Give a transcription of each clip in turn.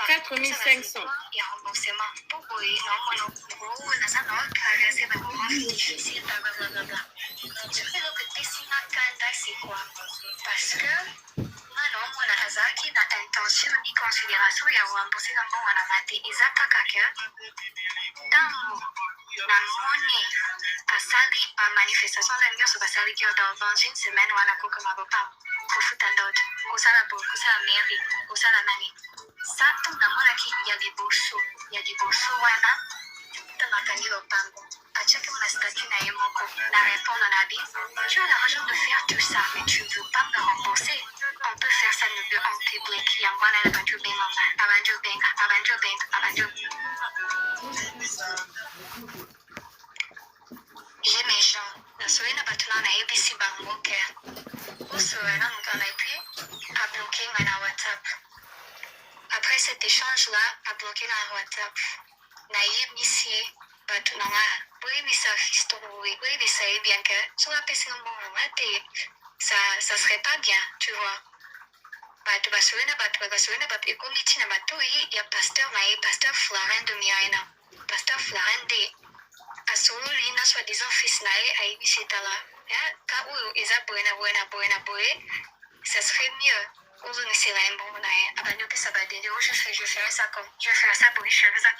4500. Parce que mwana azaki na intention ni considération ya wambusi na mwana mate ezakaka ntango namoni asali manifestation na nyonso basalaki dans une semaine wana kokoma bopango kofuta ndot kosala mairie kosala nani sa ntango namonaki ya liboso wana ntango akangi lopango atiaki mona statut na ye moko na répondre na bi tu as l'argent de faire tout ça mais tu veux pas me rembourser. On peut faire ça en public. Yangwana abanjo benga. J'ai mes gens. La soirée n'a pas tout là, ABC bangoke. Au soir, là, on a pu à bloquer ma WhatsApp. Après cet échange-là, à bloquer la WhatsApp. Naïb ici, batou nanga. Oui, mais ça fisto, oui, mais ça est bien que sur la PC, ça serait pas bien, tu vois. Batu basuena ekomiti na batoi ya pasteur Florent de Miraina. Pasteur Florent de asololi na soi-disant fils na ye aibisi tala. Ka oyo eza boye, ça serait mieux. Ozonisela embongo na ye. Abanyoke sa badede, je ferai ça comme, je ferai ça pour je ferai ça.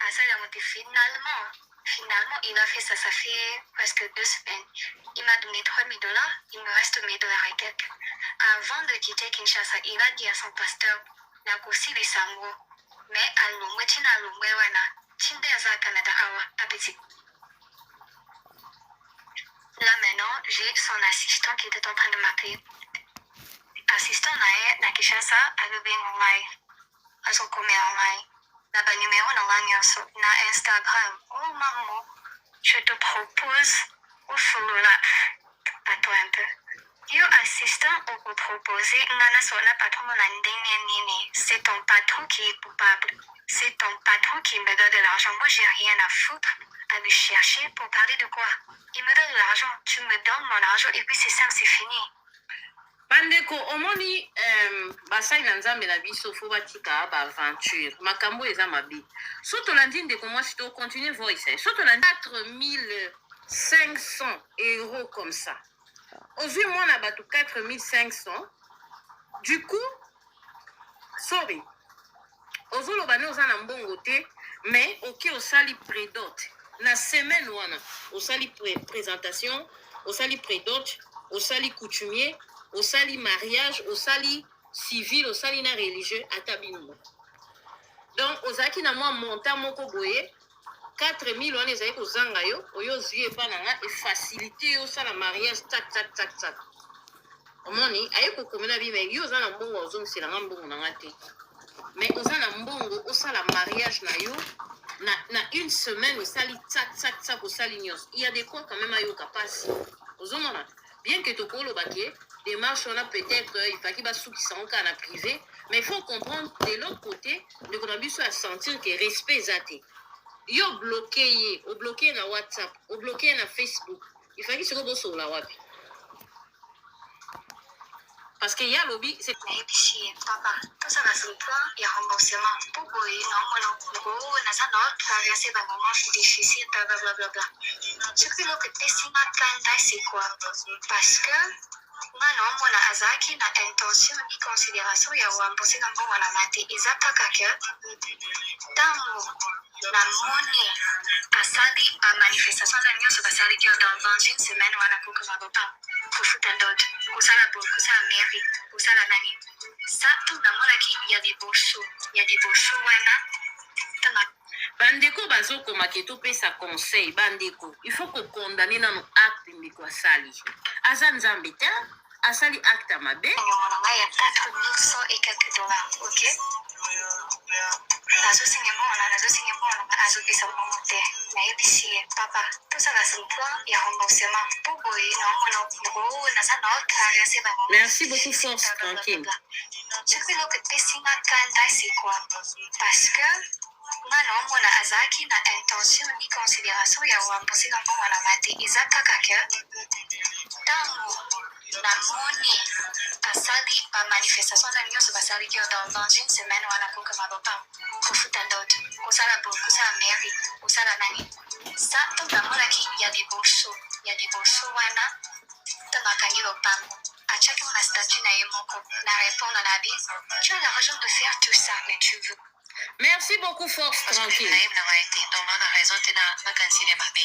Asa ya mote finalement, il a fait ça, ça fait presque 2 semaines. Il m'a donné $3,000, il me reste $1,000 et quelques. Avant de quitter Kinshasa, il a dit à son pasteur, Nakosi Lisango, mais alongwe tina alongwe wana, tinde aza Canada awa, appétit. Là maintenant, j'ai son assistant qui était en train de m'appeler. Assistant na Kinshasa, alobé ngai, à son commerce ngai. Na ba numéro na Instagram. Oh maman, je te propose au follow là. Attends un peu. Yo assistant au proposer ngana sona patron na ndenge nini. C'est ton patron qui est coupable. C'est ton patron qui me donne de l'argent. Moi j'ai rien à foutre à me chercher pour parler de quoi. Il me donne de l'argent. Tu me donnes mon argent et puis c'est simple, c'est fini. Bandeko omoni basai na nzambe na biso fo batika ba aventure makambo eza mabe so tolandi ndeko mwasi to continue voice so tolandi 4500 € comme ça ozwi mwana bato 4500 du coup sorry ozoloba ne oza na mbongo te mais oke osali prédot na semaine wana osali présentation osali prédot osali coutumier au sali mariage, au sali civil, au sali na religieux, à tabino. Donc, aux aki na moi montant moko boye, 4,000 on les aïe aux zangayo, au yo zye pananga, et faciliter au sala mariage, tac. Au moni, aïe ko komena bi, mais yo zana mbongo au zong, c'est la mbongo na ngate. Mais aux zana mbongo, au sala mariage na yo, na une semaine, au sali tac, au sali nyos. Il y a des quoi quand même à yo kapasi. Aux zomona, bien que to kolo baké, démarche, on a peut-être, il faut qu'il y ait des qui sont en privé, mais il faut comprendre de l'autre côté, de qu'on a besoin à sentir que respect zate. Yo bloqué na WhatsApp, ou bloqué na Facebook. Il faut qu'il se repose sur la web. Parce qu'il y a lobby, c'est papa, tout ça va sur le point, il y a remboursement. Pourquoi non, ça traverser dans un moment difficile, blablabla. Ce que l'on peut tester, c'est quoi? Parce que non, mwana azaki na intention ni considération ya wambusi na mbongo na mate ezaka kaka ntango namoni asali manifestation na nyonso basalaki dans une semaine wana kokoma bopango kofuta ndot kosala mairie kosala nani sa ntango namonaki ya liboso wana ntango bandeko bazokoma ke topesa conseil bandeko il faut kokondane nano acte ndeko asali aza nzambe te asali acte ya mabe il y a 4100 et quelques dollars, ok? Azopesa mbongo te nayebisi ye papa tosala sur le point ya remboursement po boye naomona naza na traverse bango. Merci beaucoup force tranquille. Ce que l'on peut tester c'est quoi? Parce que naomona azaki na intention ni considération ya wambusi na mbongo na mate eza kaka ke ntango namoni asali bamanifestation na nyonso basalaki dans une semaine wana kokoma bapa kofuta ndoto kosala mairie kosala nani sa ntango namonaki ya liboso wana ntango akangi lopango atiaki na statut na ye moko na répondre na bi tu as l'argent de faire tout ça mais tu veux. Merci beaucoup, Force Tranquille. Donc, on a raison, tu as cancellé ma vie.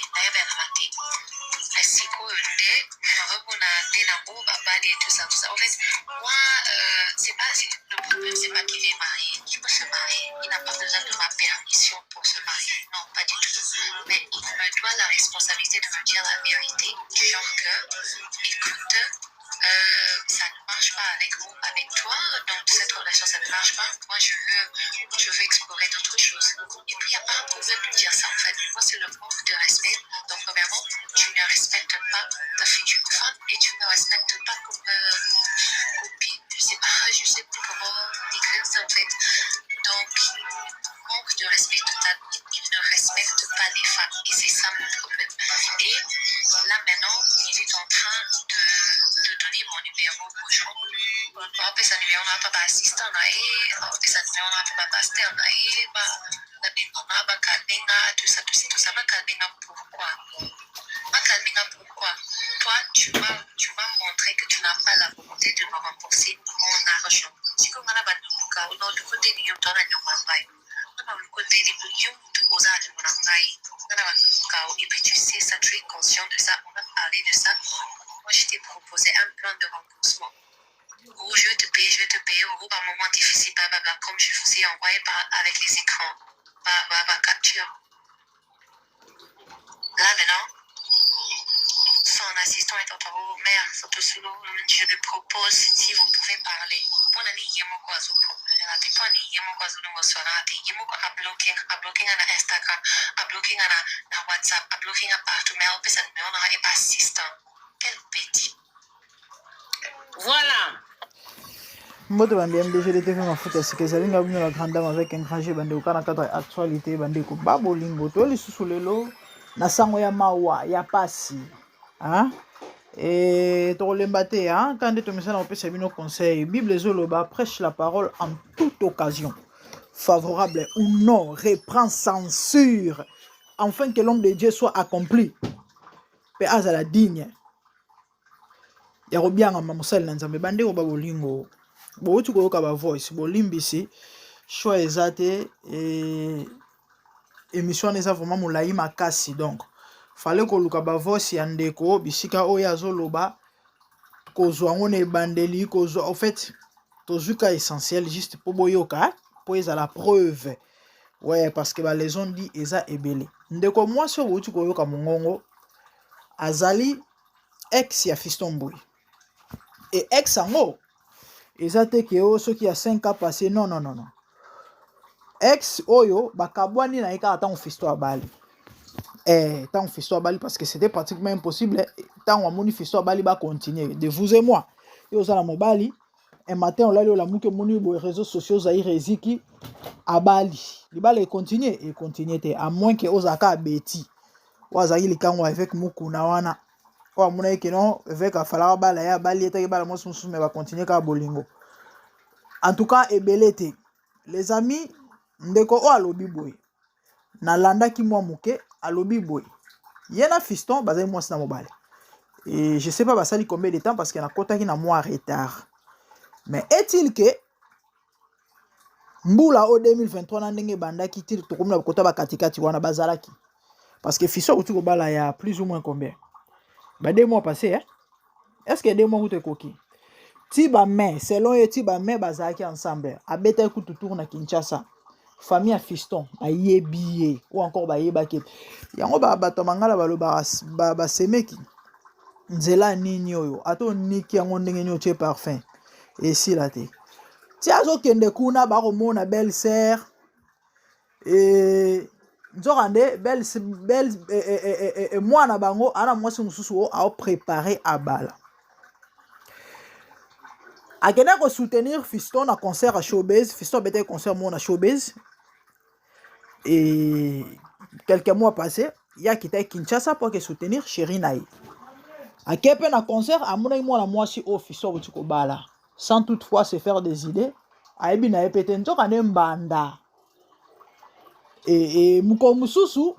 En fait, moi, c'est pas, le problème, c'est pas qu'il est marié. Il peut se marier. Il n'a pas besoin de ma permission pour se marier. Non, pas du tout. Mais il me doit la responsabilité de me dire la vérité. Du genre que, écoute, ça ne marche pas avec toi, donc cette relation ça ne marche pas. Moi je veux explorer d'autres choses. Et puis il n'y a pas un problème de dire ça en fait. Moi c'est le manque de respect. Donc premièrement, tu ne respectes pas ta future femme et tu ne respectes pas comme copine. Je sais pas comment écrire ça en fait. Donc manque de respect total. Il ne respecte pas les femmes et c'est ça mon problème. Et là maintenant, il est en train de donner mon numéro aux gens. On appelle ça numéro, on n'a pas assistant, on appelle ça numéro, on n'a pas pasteur, on a pas calminga, tout ça, ma calminga pourquoi? Ma calminga pourquoi? Toi, tu m'as montré que tu n'as pas la volonté de me rembourser mon argent. Si comme on a banduka, on a le côté de yon tona nyomangay. On a le côté de yon tu osa nyomangay. On a banduka, et puis tu sais ça, tu es conscient de ça, on a parlé de ça. Moi, je t'ai proposé un plan de remboursement. Où je te paye, au par moment difficile, blablabla, comme je vous ai envoyé avec les écrans, par capture. Là, maintenant, son assistant est en haut, mère, surtout sous l'eau, je lui propose si vous pouvez parler. Mon ami, il y a mon oiseau pour me la téléphone, il y a mon oiseau de mon soirée, il y a mon à bloquer à Instagram, à bloquer à WhatsApp, à bloquer à partout, mais on peut s'en mettre, on n'aura pas assistant. Quel petit. Voilà. Moto bandi MDG de TV mafuta sikeza linga bunyo la grande dame avec un grand jeu bandi ukana kata actualité bandi ko babolingo to lisusu lelo na sango ya mawa ya pasi hein et to lemba te hein quand de tomisa na opesa bino conseil Bible ezoloba prêche la parole en toute occasion favorable ou non reprend censure afin que l'homme de Dieu soit accompli pe azala digne ya robianga mamusali na nzambe bandi ko babolingo bo tu koyoka ba voice bo limbisi choix ezate et émission eza vraiment molai makasi donc fallait ko luka ba voice ya ndeko bisika oyo azoloba kozwa ngone ebandeli kozwa en fait tozuka essentiel juste pour boyoka pour ezala preuve ouais parce que ba les ont dit eza ebele ndeko mwasi oyo tu koyoka mongongo azali ex ya Fiston Mboui et ex ango ezate ke o soki ya 5 ans passé non ex oyo bakabwani na eka ata Fiston abali tant Fiston abali parce que c'était pratiquement impossible tant amoni Fiston abali ba continuer de vous et moi yo za la mobali un matin on l'a la muke moni bo réseaux sociaux zaire eziki abali libala continuer te à moins que ozaka beti wazaki likango avec mukuna wana o amuna ke non avec afala bala ya bali eta bala mo susu mais va continuer ka bolingo. En tout cas, ebelete. Les amis, ndeko o alobi boy. Na landa ki mwa muke alobi boy. Yena Fiston bazali mwasi na mobile. Et je sais pas basali combien de temps parce qu'il y a kota ki na mwa retard. Mais est-il que mbula o 2023 na ndenge banda ki tiri to komna kota ba katikati wana bazalaki. Parce que Fiston uti ko bala ya plus ou moins combien? Ba 2 mois passés hein? Est-ce que 2 mois ou te koki? Tiba mais selon yo tiba mais bazaki ensemble abeta ekutu tour na Kinshasa famille à Fiston ayebiye ou encore bayebaki yango bato mangala baloba ba semeki nzela nini oyo ato niki yango ndenge nyo tie parfum et si la te ti azo kende kuna ba ko mona belle sœur et nzorande belle mwana bango ana mwasi mususu a préparé à bala. Akena ko soutenir Fiston na concert à Showbiz. Fiston bête concert mon à Showbiz. Et quelques mois passés, il y a quitté Kinshasa pour que soutenir Chéri Naï. Akepe na concert amona mwana mwasi officer butiko bala sans toutefois se faire des idées aibi na epete nzoka ne mbanda et muko mususu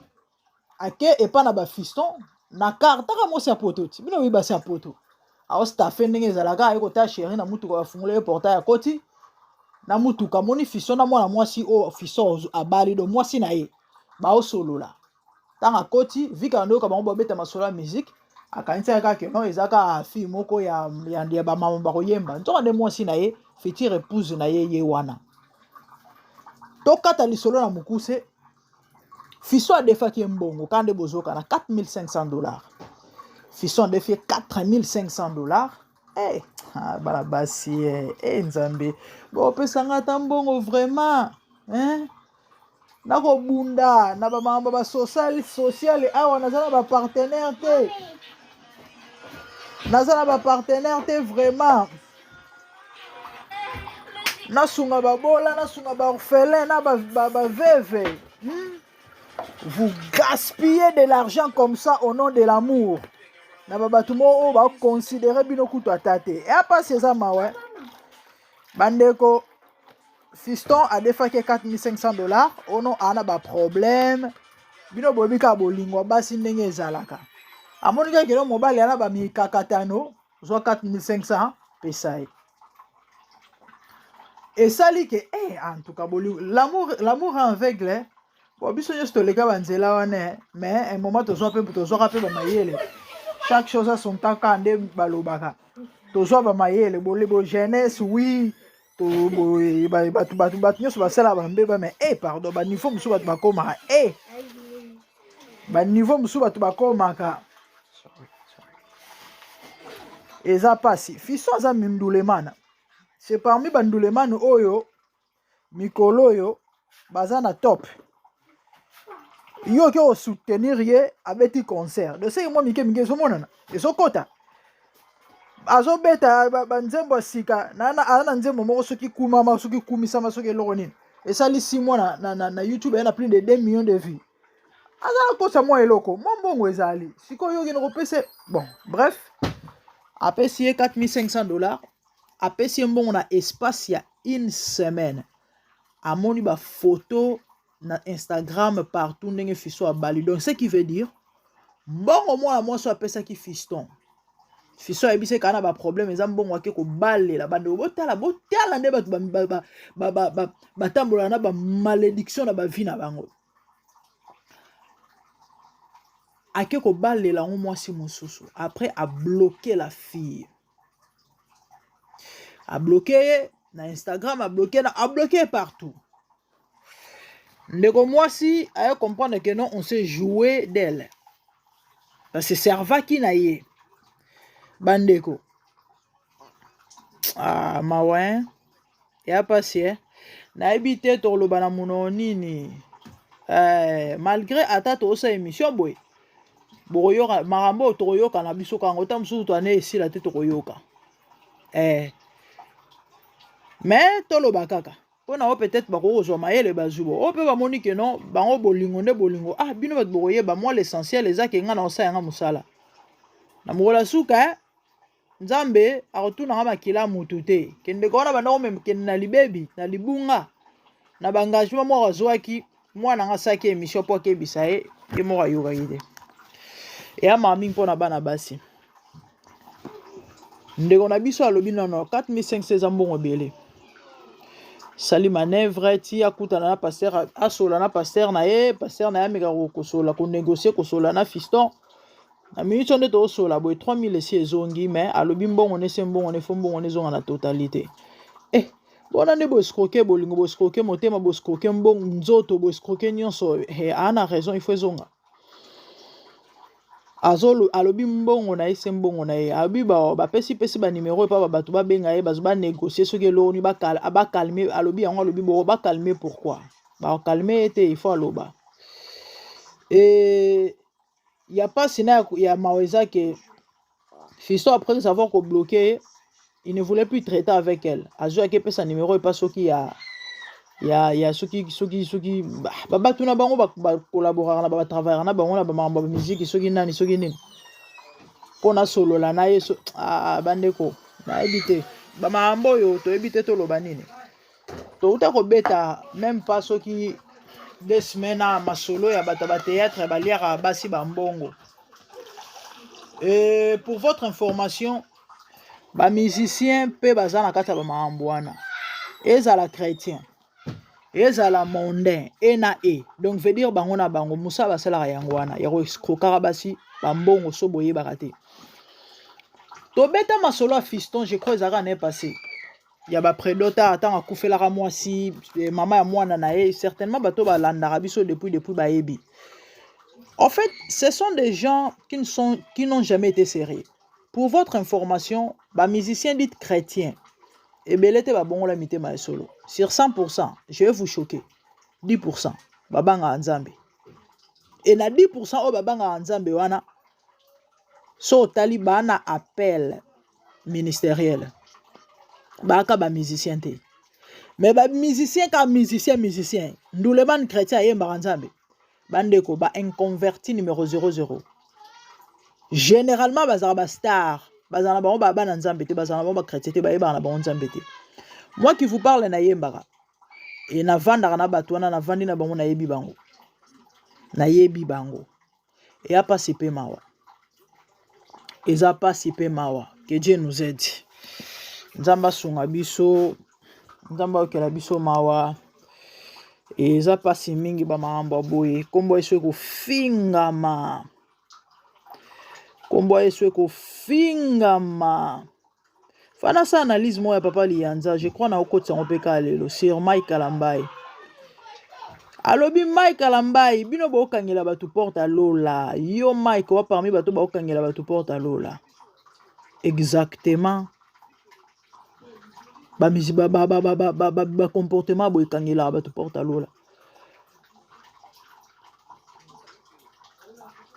ake epa na ba fiston na carte ka mosi apoto ti bino biba sa poto awo staffe ndenge ezalaka ayeko ta chéri na mutuka bafungula portail ya koti na mutuka moni fiston na mwana mwasi o fiston abali do mwasi na ye baosolola tanga koti vika ndoka bango babeta masolo ya musique akanisa kaka no ezaka fille moko ya ba mama bakoyemba nzoka nde mwasi na ye future épouse na ye wana tokata lisolo na mukuse fiston adefaki mbongo kande bozoka na $4500 fiston adefi $4500 bala basi nzambe bopesanga ta mbongo vraiment nakobunda na bamamba basociale awa naza na bapartenaire te vraiment nasunga babola nasunga baorphelin na baveve vous gaspillez de l'argent comme ça au nom de l'amour na babato mo ba considérer bino kutu atate et apa eza mawe bandeko fiston adefaki $4500 ono ana ba problème bino bobika bolingwa basi ndenge ezalaka amoni kaka kino mobali ana ba mikakatano zo 4500 pesa ye esali ke en tout cas l'amour aveugle bon biso nyonso toleka banzela wana mais un moment tozwaka mpe bamayele chaque chose a son temps quand nde balobaka tozwa bamayele bolebo jeunesse oui bato nyonso basala bambeba mais pardon baniveau mosusu bato bakomaka baniveau mosusu bato bakomaka eza pasi fiso aza mindulemana c'est parmi bandulemana oyo mikolo oyo baza na top yo ke osoutenir ye abeti concert de seke mwa mike ezomonana ezokota azobeta banzembo ya sika aza na nzembo moko soki kumama soki kumisama soki eloko nini esalisi mwa na youtube aye na plus de 2 millions de vues aza na kosa mwa eloko mwa mbongo ezali sikoyo yokende kopesa bon bref apesi ye $4500 apesi ye mbongo na espace ya une semaine amoni bafoto na Instagram partout ndenge fiston abali donc ce qui veut dire mbongo mwana mwasi apesaki fiston ayebisi kaka na baproblème eza mbongo ake kobalela bandeko botala nde bato batambolaka na bamalédiction na bavi na bango ake kobalela yango mwasi mosusu après abloqué la fille abloqué ye na Instagram abloqué partout ndeko mwasi aye comprendre que non on s'est joué d'elle parce que servaki na ye bandeko mawa ya pasi nayebi te toloba na mono nini malgré ata toosala émission boye bokoyoka makambo oyo tokoyoka na biso kango ta mosusu twane esila te tokoyoka mais toloba kaka mpona o peut-être bakokozwa mayele bazubo o mpe bamoni ke non bango bolingo nde bolingo bino bato bokoyeba mwa l'essentiel eza ke nga na osala yanga mosala na mokola suka nzambe akotunanga makila mutu te kendeko wana bandako memekende na libebi na libunga na baengagement moko azwaki mwana nga asaki émission mpo akebisa ye moko ayokaki te eya mami mpona bana basi ndeko na biso alobi nono 4500 eza mbongo ebele sali manevre ti akutana na paster asola na paster na ye ameka kosola konégocie kosola na fiston na minute nde tozosola boye 3000 esi ezongi mais alobi mbongo nese mbongo ne fo mbongo nezonga na totalité bona nde boescroke bolingo boescroke motema boescroke mbongo nzoto boescroke nyonso ana raison il faut ezonga alobi mbongo na ye se mbongo na ye alobi bapesi banimero epa bato babenga ye bazo banégocie soki eloni bakalme alobi yango alobi boko bakalme pourquoi bakalme ete il faut aloba ya pasi na ya maweza ke fiston après savoir ko bloqué il ne voulait plus traiter avec elle azwaki pe sa numéro epa soki ya soki babato na bango bakolaboraka na batravaillera na bango na bamakambo ya musique soki nani soki nini pona solo la na yeso bandeko na ebite ba maambo yo to ebite to loba nini to uta ko beta même pas soki 2 semaines à masolo ya bata ba théâtre ba liara basi ba mbongo. Et pour votre information, ba musicien pe bazana kata ba maambo wana ezala chrétien ezala mondain ena donc veut dire bango na bango musa basala yango wana ya ko escroquer basi ba mbongo so boye bakate. To beta masolo a fiston je crois ezaka ne passé ya ba prédota attend akufelaka mwasi mama ya mwana na ye certainement bato balandaka biso depuis baebi. En fait, ce sont des gens qui n'ont jamais été sérieux. Pour votre information, ba musicien dit chrétien et belete ba bongo la mitema solo. Sur 100%, je vais vous choquer. 10% babanga nzambe. Et na 10% o babanga nzambe wana so talibana appel ministériel. Baka ba musicien te. Mais ba musicien ka musicien. Ndouleman chrétien yemba nzambe. Bandeko ba inconverti numéro 00. Généralement bazara ba star, bazana ba ba na nzambe te, bazana ba chrétien te ba yeba na ba nzambe te. Moi qui vous parle na yembara. Et na vanda na bato na vandi na bango na yebi bango. Na yebi bango. Et a pas sipe mawa. Eza pas sipe mawa. Que Dieu nous aide. Nzamba sunga biso, nzamba okela biso mawa. Eza pasi mingi ba maamba boye. Kombo eswe ko fingama. Kombo eswe ko fingama. Fana sa analyse moi ya papa Lianza, je crois na okoti on peka lelo sur Mike Alambai. Alobi Mike Alambai, bino bo kangela batu porta lola. Yo Mike wa parmi batu ba kangela batu porta lola. Exactement. Ba comportement boy kangela batu porta lola.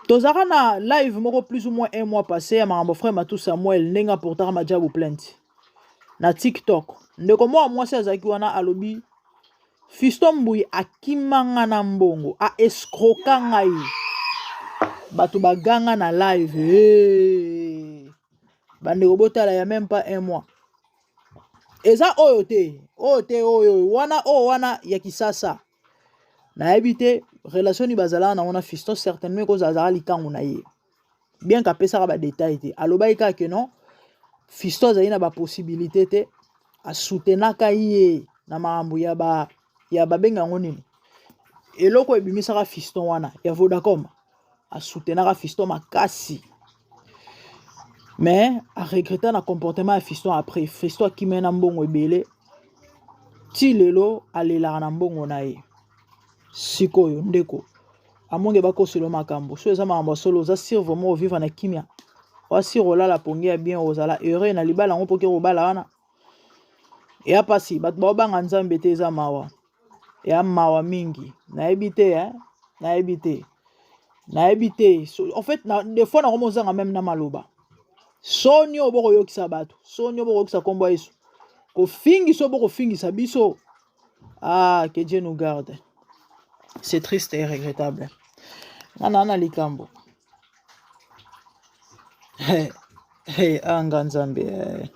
Tozara na live moko plus ou moins 1 mois passé à mon frère Matou Samuel nenga portara majabu plainte na TikTok ndeko moi c'est azaki wana alobi Fiston Mbuyi akimanga na mbongo a escroquer ngai batu baganga na live bande robotala ya même pas 1 mois eza oyote wana ya kisasa na ebité relation ni bazala na ona Fiston certainement ko zazala likangu na ye bien ka pesa ba détail te aloba ika que non Fiston azali na ba possibilité te a soutenaka ye na maambu ya ba benga ngonini eloko ebimisaka Fiston wana ya Vodacom a soutenaka Fiston makasi mais a regretter na comportement ya Fiston après Fiston kimena mbongo ebele ti lelo alela na mbongo na ye sikoyo ndeko amonge bakoselo makambo so eza makambo solo za sir vraiment vivre na kimia wa sir olala pongi ya bien ozala heureux na libala ngo poke obala wana et apasi bat banga nzambe te eza mawa ya mawa mingi na ebite so, en fait des fois na komozanga même na maloba soni oboko yokisa bato soni oboko yokisa kombo Yesu ko fingi so boko fingi sa biso que Dieu nous garde. C'est triste et regrettable. Nana likambo. Anga nzambe.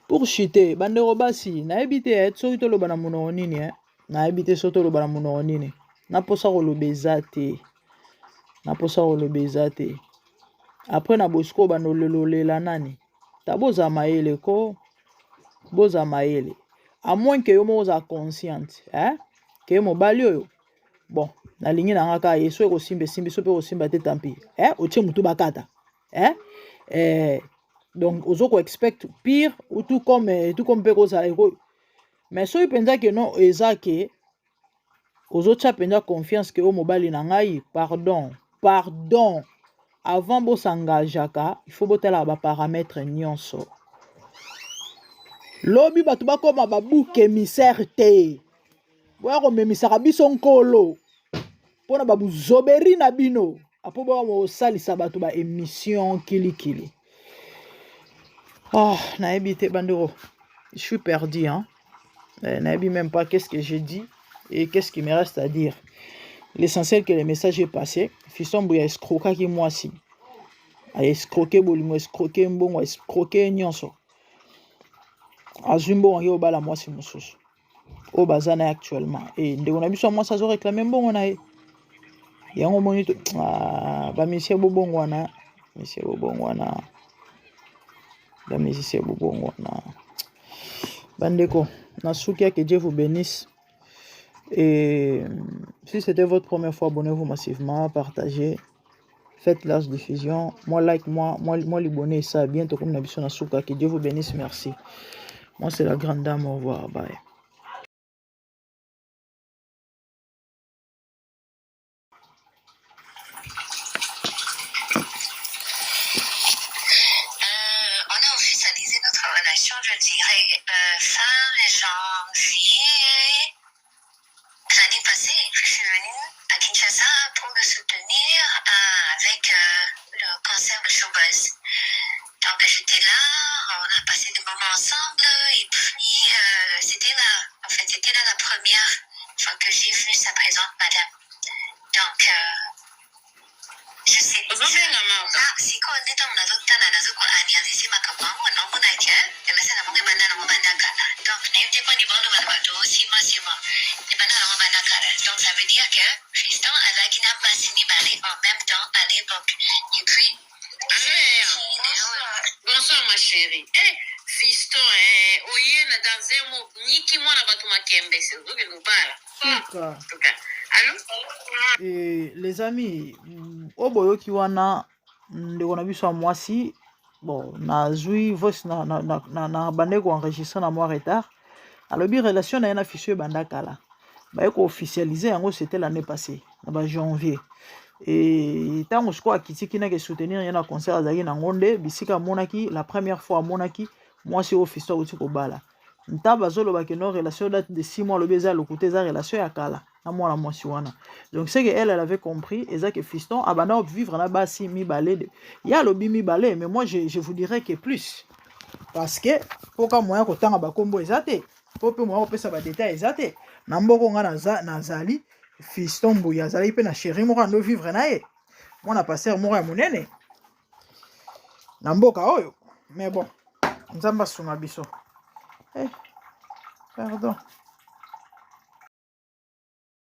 Pour chuter, bande robasi, na ebite so itolo bana muno nini na ebite so tolo bana muno nini. Na posa ko lobezate. Après na bosko bano lelolela nani. Taboza maele ko boza maele. À moins que yo moza consciente, que mobali oyo bon na lingi na ngaka yeso ko simbe so pe ko simba te tampi otie mutu bakata donc ozo ko expect pire ou tout comme pe ko ça mais so ipenza que non ezake ozo tcha penza confiance que o mobali na ngai pardon avant bo s'engageaka il faut botela ba paramètres nyonso lobi batu bakoma babuke émissaire te boya ko memisaka biso nkolo pona babu zoberi na bino apo boya mo salisa batu ba émission kilikili na ebite bandero je suis perdu na ebi même pas qu'est-ce que j'ai dit et qu'est-ce qui me reste à dire. L'essentiel que le message est passé. Fiston Mbuyi escroquer moi si aescroquer bolingo escroquer mbongo escroquer nyonso azwi mbongo ye obala mwasi mosusu oyo baza na ye actuellement ndeko na biso mwasi azoreklame mbongo na ye yango moni bamisie bobongo wana bamisie bobongo wana bandeko nasuki que Dieu vous bénisse. Et si c'était votre première fois, abonnez-vous massivement, partagez, faites la diffusion. Moi, like, moi, l'abonné, ça, bientôt comme Nabiso Nasuka, que Dieu vous bénisse, merci. Moi, c'est la grande dame, au revoir, bye. On a officialisé notre relation, je dirais, fin janvier. L'année passée, je suis venue à Kinshasa pour me soutenir avec le concert de Showbuzz. Donc j'étais là, on a passé des moments ensemble et puis c'était là la première fois que j'ai vu sa présente madame. Donc je sais pas. Siko ndeta munazokutana nazo kwa anianzisi makamangu na mbona ke emesana munge bana na mbana kala. Donc n'importe quoi ni bando bana bato sima ni bana na mbana kala. Donc ça veut dire que Fiston azaki na basi ni balé en même temps à l'époque. Et puis bonsoir ma chérie. Fiston oye na danser mo niki mwana batu makembe c'est zo que nous parle. En tout cas. Allô? Et les amis, oboyoki wana ndeko na biso mwasi bon nazwi voice na bandeko enregistré na moi retard alobi relation na ye na fichu ebanda kala baye ko officialiser yango c'était l'année passée na janvier et ntango sikoyo akitiki nake soutenir ye na concert azalaki na ngonde bisika amonaki la première fois amonaki mwasi oyo fisto akuti kobala nta bazolobaki no relation date de 6 mois alobi eza lokuta eza relation ya kala na mwana mwasi wana donc c'est que elle avait compris eza que fiston abanda vivre na basi mibale ya lobi mibale mais moi je vous dirais que plus parce que poka moyen kotanga bakombo eza te po pe moyen kopesa badetail eza te na mboko nga nazali fiston mbuya azalaki mpe na chéri moko ando vivre na ye mwana paster moko ya monene na mboka oyo mais bon nzambe asunga biso pardon